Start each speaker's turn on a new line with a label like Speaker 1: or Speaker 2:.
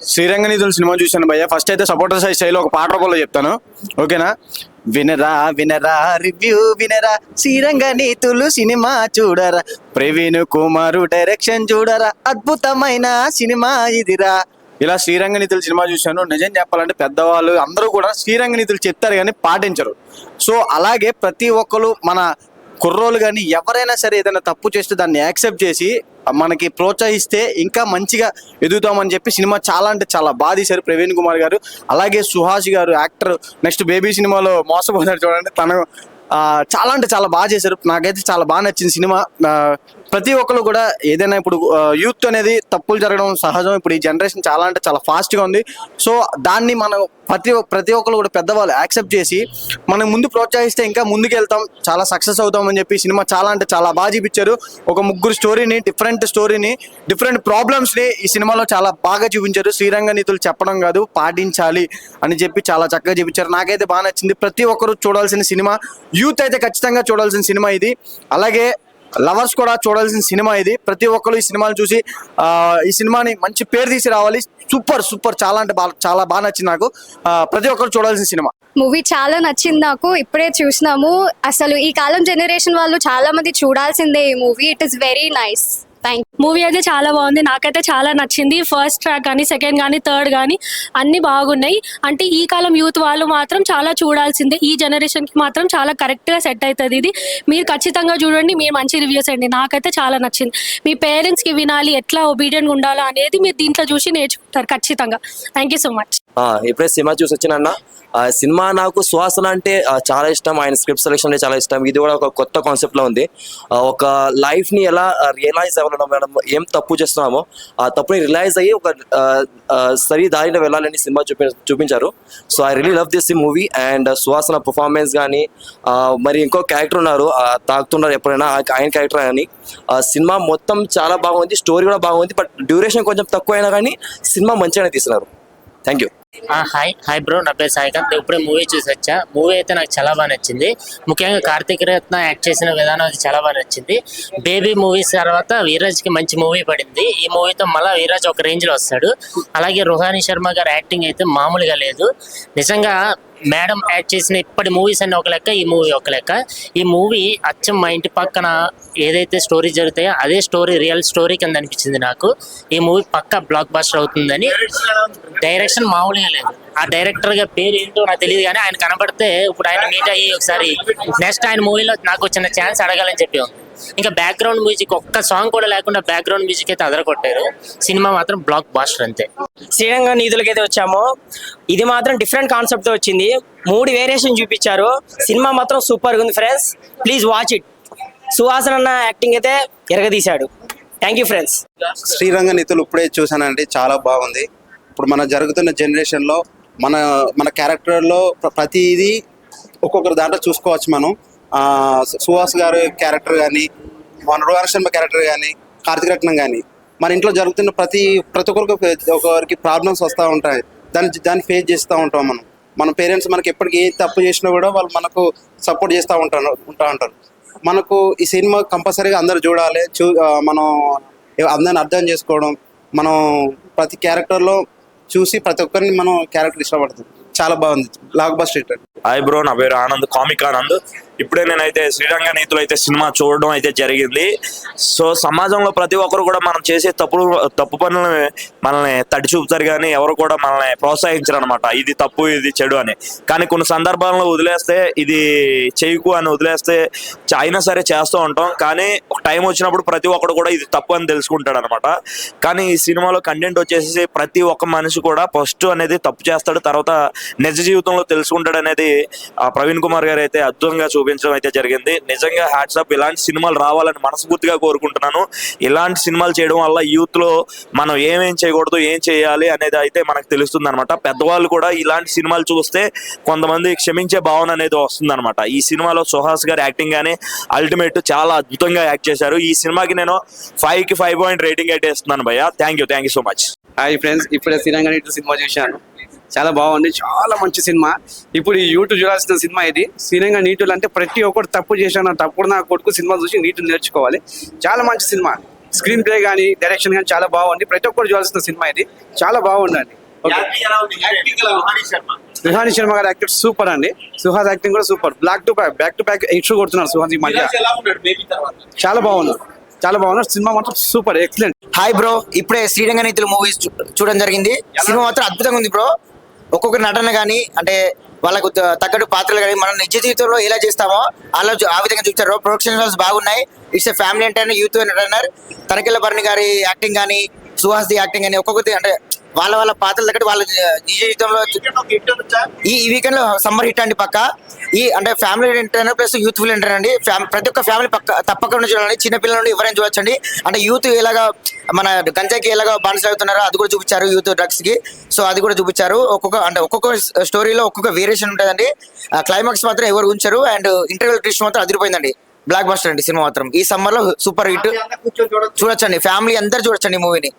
Speaker 1: శ్రీరంగనీతులు cinema చూశాను భయ్య. First అయితే సపోర్టర్ సైజ్ స్టైల్ ఒక పాట రూపంలో చెప్తాను, ఓకేనా? వినరా వినరా రివ్యూ వినరా, శ్రీరంగనీతులు సినిమా చూడరా, ప్రవీణ్ కుమారు డైరెక్షన్ చూడరా, అద్భుతమైన సినిమా ఇదిరా. ఇలా శ్రీరంగనీతులు సినిమా చూశాను. నిజం చెప్పాలంటే పెద్దవాళ్ళు అందరూ కూడా శ్రీరంగనీతులు చెప్తారు కానీ పాటించరు. సో అలాగే ప్రతి ఒక్కరు మన కుర్రోళ్ళు కానీ ఎవరైనా సరే ఏదైనా తప్పు చేస్తే దాన్ని యాక్సెప్ట్ చేసి మనకి ప్రోత్సహిస్తే ఇంకా మంచిగా ఎదుగుతామని చెప్పి సినిమా చాలా అంటే చాలా బాగా తీశారు ప్రవీణ్ కుమార్ గారు. అలాగే సుహాస్ గారు యాక్టర్, నెక్స్ట్ బేబీ సినిమాలో మోసపోతారు చూడండి, తను చాలా అంటే చాలా బాగా చేశారు. నాకైతే చాలా బాగా నచ్చింది సినిమా. ప్రతి ఒక్కరు కూడా ఏదైనా ఇప్పుడు యూత్ అనేది తప్పులు జరగడం సహజం. ఇప్పుడు ఈ జనరేషన్ చాలా అంటే చాలా ఫాస్ట్గా ఉంది. సో దాన్ని మనం ప్రతి ఒక్కరు కూడా పెద్దవాళ్ళు యాక్సెప్ట్ చేసి మనం ముందు ప్రోత్సహిస్తే ఇంకా ముందుకు వెళ్తాం, చాలా సక్సెస్ అవుతామని చెప్పి సినిమా చాలా అంటే చాలా బాగా చూపించారు. ఒక ముగ్గురు స్టోరీని, డిఫరెంట్ ప్రాబ్లమ్స్ని ఈ సినిమాలో చాలా బాగా చూపించారు. శ్రీరంగనీతులు చెప్పడం కాదు, పాటించాలి అని చెప్పి చాలా చక్కగా చూపించారు. నాకైతే బాగా నచ్చింది. ప్రతి ఒక్కరు చూడాల్సిన సినిమా, యూత్ అయితే ఖచ్చితంగా చూడాల్సిన సినిమా ఇది. అలాగే లవర్స్ కూడా చూడాల్సిన సినిమా ఇది. ప్రతి ఒక్కరు ఈ సినిమాని చూసి ఈ సినిమాని మంచి పేరు తీసి రావాలి. సూపర్ చాలా అంటే చాలా బాగా నచ్చింది నాకు. ప్రతి ఒక్కరు చూడాల్సిన సినిమా.
Speaker 2: మూవీ చాలా నచ్చింది నాకు. ఇప్పుడే చూసినాము. అసలు ఈ కాలం జనరేషన్ వాళ్ళు చాలా మంది చూడాల్సిందే ఈ movie. It is very nice.
Speaker 3: Movie అయితే చాలా బాగుంది, నాకైతే చాలా నచ్చింది. ఫస్ట్ ట్రాక్ కానీ, సెకండ్ కానీ, థర్డ్ కానీ అన్ని బాగున్నాయి. అంటే ఈ కాలం యూత్ వాళ్ళు మాత్రం చాలా చూడాల్సిందే. ఈ జనరేషన్కి మాత్రం చాలా కరెక్ట్గా సెట్ అవుతుంది ఇది. మీరు ఖచ్చితంగా చూడండి, మీరు మంచి రివ్యూస్ అండి. నాకైతే చాలా నచ్చింది. మీ పేరెంట్స్కి వినాలి, ఎట్లా ఒబీడియంట్గా ఉండాలా అనేది మీరు దీంట్లో చూసి నేర్చుకుంటారు ఖచ్చితంగా. Thank you so much.
Speaker 4: ఇప్పుడే సినిమా చూసి వచ్చిన సినిమా నాకు సుహాసన అంటే చాలా ఇష్టం. ఆయన స్క్రిప్ట్ సెలెక్షన్ అంటే చాలా ఇష్టం. ఇది కూడా ఒక కొత్త కాన్సెప్ట్లో ఉంది. ఒక లైఫ్ని ఎలా రియలైజ్ అవ్వడం, మనం ఏం తప్పు చేస్తున్నామో ఆ తప్పుని రియలైజ్ అయ్యి ఒక సరి దారిలో వెళ్ళాలని సినిమా చూపించారు. So I really love this movie. And సుహాసన పర్ఫార్మెన్స్ కానీ, మరి ఇంకో క్యారెక్టర్ ఉన్నారు తాగుతున్నారు ఎప్పుడైనా, ఆయన క్యారెక్టర్ కానీ, సినిమా మొత్తం చాలా బాగుంది. స్టోరీ కూడా బాగుంది. బట్ డ్యూరేషన్ కొంచెం తక్కువ అయినా కానీ సినిమా మంచిగానే తీస్తున్నారు. Thank you.
Speaker 5: హాయ్ బ్రో, నా పేరు సాయికాంత్. ఇప్పుడే మూవీ చూసి వచ్చా. మూవీ అయితే నాకు చాలా బాగా నచ్చింది. ముఖ్యంగా కార్తీక్ రత్న యాక్ట్ చేసిన విధానం అది చాలా బాగా నచ్చింది. బేబీ మూవీస్ తర్వాత వీరాజ్కి మంచి మూవీ పడింది. ఈ మూవీతో మళ్ళీ వీరాజ్ ఒక రేంజ్లో వస్తాడు. అలాగే రోహాని శర్మ గారి యాక్టింగ్ అయితే మామూలుగా లేదు. నిజంగా మేడం యాక్ట్ చేసిన ఇప్పటి మూవీస్ అన్ని ఒక లెక్క, ఈ మూవీ ఒక లెక్క. ఈ మూవీ అచ్చం మా ఇంటి పక్కన ఏదైతే స్టోరీ జరుగుతాయో అదే స్టోరీ, రియల్ స్టోరీ కింద అనిపించింది నాకు. ఈ మూవీ పక్కా బ్లాక్ బస్టర్ అవుతుందని. డైరెక్షన్ మామూలుగా లేదు. ఆ డైరెక్టర్ గా పేరు ఏంటో నాకు తెలియదు కానీ ఆయన కనబడితే ఇప్పుడు ఆయన మీట్ అయ్యి ఒకసారి నెక్స్ట్ ఆయన మూవీలో నాకు వచ్చిన ఛాన్స్ అడగాలని చెప్పి ఉంది. ఇంకా బ్యాక్గ్రౌండ్ మ్యూజిక్ ఒక్క సాంగ్ కూడా లేకుండా బ్యాక్గ్రౌండ్ మ్యూజిక్ అయితే అదరగొట్టారు. సినిమా మాత్రం బ్లాక్ బాస్టర్ అంతే.
Speaker 6: శ్రీరంగనీతులకి అయితే వచ్చాము. ఇది మాత్రం డిఫరెంట్ కాన్సెప్ట్ తో వచ్చింది. 3 వేరియేషన్ చూపించారు. సినిమా మాత్రం సూపర్ గా ఉంది friends, please watch it. Suhasan అన్న యాక్టింగ్ అయితే ఎరగదీశాడు. Thank you friends.
Speaker 7: శ్రీరంగనీతులు ఇప్పుడే చూసానండి, చాలా బాగుంది. ఇప్పుడు మన జరుగుతున్న జనరేషన్లో మన క్యారెక్టర్లో ప్రతిదీ ఒక్కొక్కరు దాంట్లో చూసుకోవచ్చు మనం. సుహాస్ గారి క్యారెక్టర్ కానీ, మన రోహన్ శర్మ క్యారెక్టర్ కానీ, కార్తీక్ రత్నం కానీ, మన ఇంట్లో జరుగుతున్న ప్రతి ఒక్కరికి ప్రాబ్లమ్స్ వస్తూ ఉంటాయి. దాన్ని ఫేస్ చేస్తూ ఉంటాం మన పేరెంట్స్ మనకి ఎప్పటికీ ఏ తప్పు చేసినా కూడా వాళ్ళు మనకు సపోర్ట్ చేస్తూ ఉంటారు. మనకు ఈ సినిమా కంపల్సరీగా అందరు చూడాలి. మనం అందరిని అర్థం చేసుకోవడం, మనం ప్రతి క్యారెక్టర్లో చూసి ప్రతి ఒక్కరిని మనం క్యారెక్టర్ ఇష్టపడుతుంది. చాలా బాగుంది, block buster hit.
Speaker 8: Hi bro, నా పేరు ఆనంద్, కామిక్ ఆనంద్. ఇప్పుడే నేనైతే శ్రీరంగనీతులు అయితే సినిమా చూడడం అయితే జరిగింది. సో సమాజంలో ప్రతి ఒక్కరు కూడా మనం చేసే తప్పు పనులను మనల్ని తడి చూపుతారు కానీ ఎవరు కూడా మనల్ని ప్రోత్సహించరు అనమాట. ఇది తప్పు, ఇది చెడు అని. కానీ కొన్ని సందర్భాల్లో వదిలేస్తే, ఇది చేయకు అని వదిలేస్తే అయినా సరే చేస్తూ ఉంటాం. కానీ ఒక టైం వచ్చినప్పుడు ప్రతి ఒక్కరు కూడా ఇది తప్పు అని తెలుసుకుంటాడు అనమాట. కానీ ఈ సినిమాలో కంటెంట్ వచ్చేసి ప్రతి ఒక్క మనిషి కూడా ఫస్ట్ అనేది తప్పు చేస్తాడు, తర్వాత నిజ జీవితంలో తెలుసుకుంటాడు అనేది ప్రవీణ్ కుమార్ గారు అయితే అద్భుతంగా చూపించడం అయితే జరిగింది. నిజంగా హ్యాట్స్ ఆఫ్. ఇలాంటి సినిమాలు రావాలని మనస్ఫూర్తిగా కోరుకుంటున్నాను. ఇలాంటి సినిమాలు చేయడం వల్ల యూత్ లో మనం ఏమేం చేయకూడదు, ఏం చేయాలి అనేది అయితే మనకు తెలుస్తుంది అనమాట. పెద్దవాళ్ళు కూడా ఇలాంటి సినిమాలు చూస్తే కొంతమంది క్షమించే భావన అనేది వస్తుంది అనమాట. ఈ సినిమాలో సుహాస్ గారి యాక్టింగ్ కానీ అల్టిమేట్, చాలా అద్భుతంగా యాక్ట్ చేశారు. ఈ సినిమాకి నేను 5కి 5 పాయింట్ రేటింగ్ అయితే ఇస్తున్నాను భయ్య. Thank you so much.
Speaker 9: Hi friends, ఇప్పుడే శ్రీరంగనీతులు సినిమా చూశాను. చాలా బాగుంది, చాలా మంచి సినిమా. ఇప్పుడు ఈ యూట్యూబ్ చూడాల్సిన సినిమా ఇది. శ్రీరంగనీతులు అంటే ప్రతి ఒక్కరు తప్పు చేశాను, తప్పుడు నా కొడుకు సినిమా చూసి నీతులు నేర్చుకోవాలి. చాలా మంచి సినిమా. స్క్రీన్ ప్లే కానీ డైరెక్షన్ కానీ చాలా బాగుంది. ప్రతి ఒక్కరు చూడాల్సిన సినిమా ఇది, చాలా బాగుందండి. రిహాని శర్మ గారి యాక్టర్ సూపర్ అండి. సుహాస్ యాక్టింగ్ కూడా super. Back to back issue కొడుతున్నారు సుహాస్ ఈ మధ్య. చాలా బాగుంది, చాలా బాగున్నారు. సినిమా మాత్రం సూపర్, ఎక్సలెంట్.
Speaker 10: హాయ్ బ్రో, ఇప్పుడే శ్రీరంగ నీతులు మూవీస్ చూడడం జరిగింది. సినిమా మాత్రం అద్భుతంగా ఉంది బ్రో. ఒక్కొక్క నటన కానీ అంటే వాళ్ళకు తగ్గట్టు పాత్రలు కానీ మనం నిజ జీవితంలో ఎలా చేస్తామో అలా ఆ విధంగా చూస్తారు. ప్రొడక్షన్ వాల్స్ బాగున్నాయి. It's a family entertainer, youth entertainer. Tanikella Bharani గారి యాక్టింగ్ కానీ సుహాస్ ది యాక్టింగ్ కానీ ఒక్కొక్కటి అంటే వాళ్ళ పాత్రలు తగ్గట్టు వాళ్ళ నిజ జీవితంలో ఈ వీకెండ్ లో సమ్మర్ హిట్ అండి పక్క. ఈ అంటే family entertainer plus youthful entertainer అండి. ప్రతి ఒక్క ఫ్యామిలీ తప్పకుండా చూడండి. చిన్నపిల్లల నుండి ఎవరైనా చూడొచ్చండి. అంటే యూత్ ఎలాగా మన గంజాకి ఎలాగా బానిసలు అవుతున్నారో అది కూడా చూపించారు, యూత్ డ్రగ్స్ కి. సో అది కూడా చూపించారు. ఒక్కొక్క స్టోరీలో ఒక్కొక్క వేరియేషన్ ఉంటుందండి. క్లైమాక్స్ మాత్రం ఎవరు ఉంచారు. అండ్ ఇంటర్వెల్ ట్విస్ట్ మాత్రం అదిరిపోయిందండి. బ్లాక్ బస్టర్ అండి సినిమా మాత్రం. ఈ సమ్మర్ లో సూపర్ హిట్. చూడొచ్చండి, ఫ్యామిలీ అందరు చూడొచ్చండి మూవీని.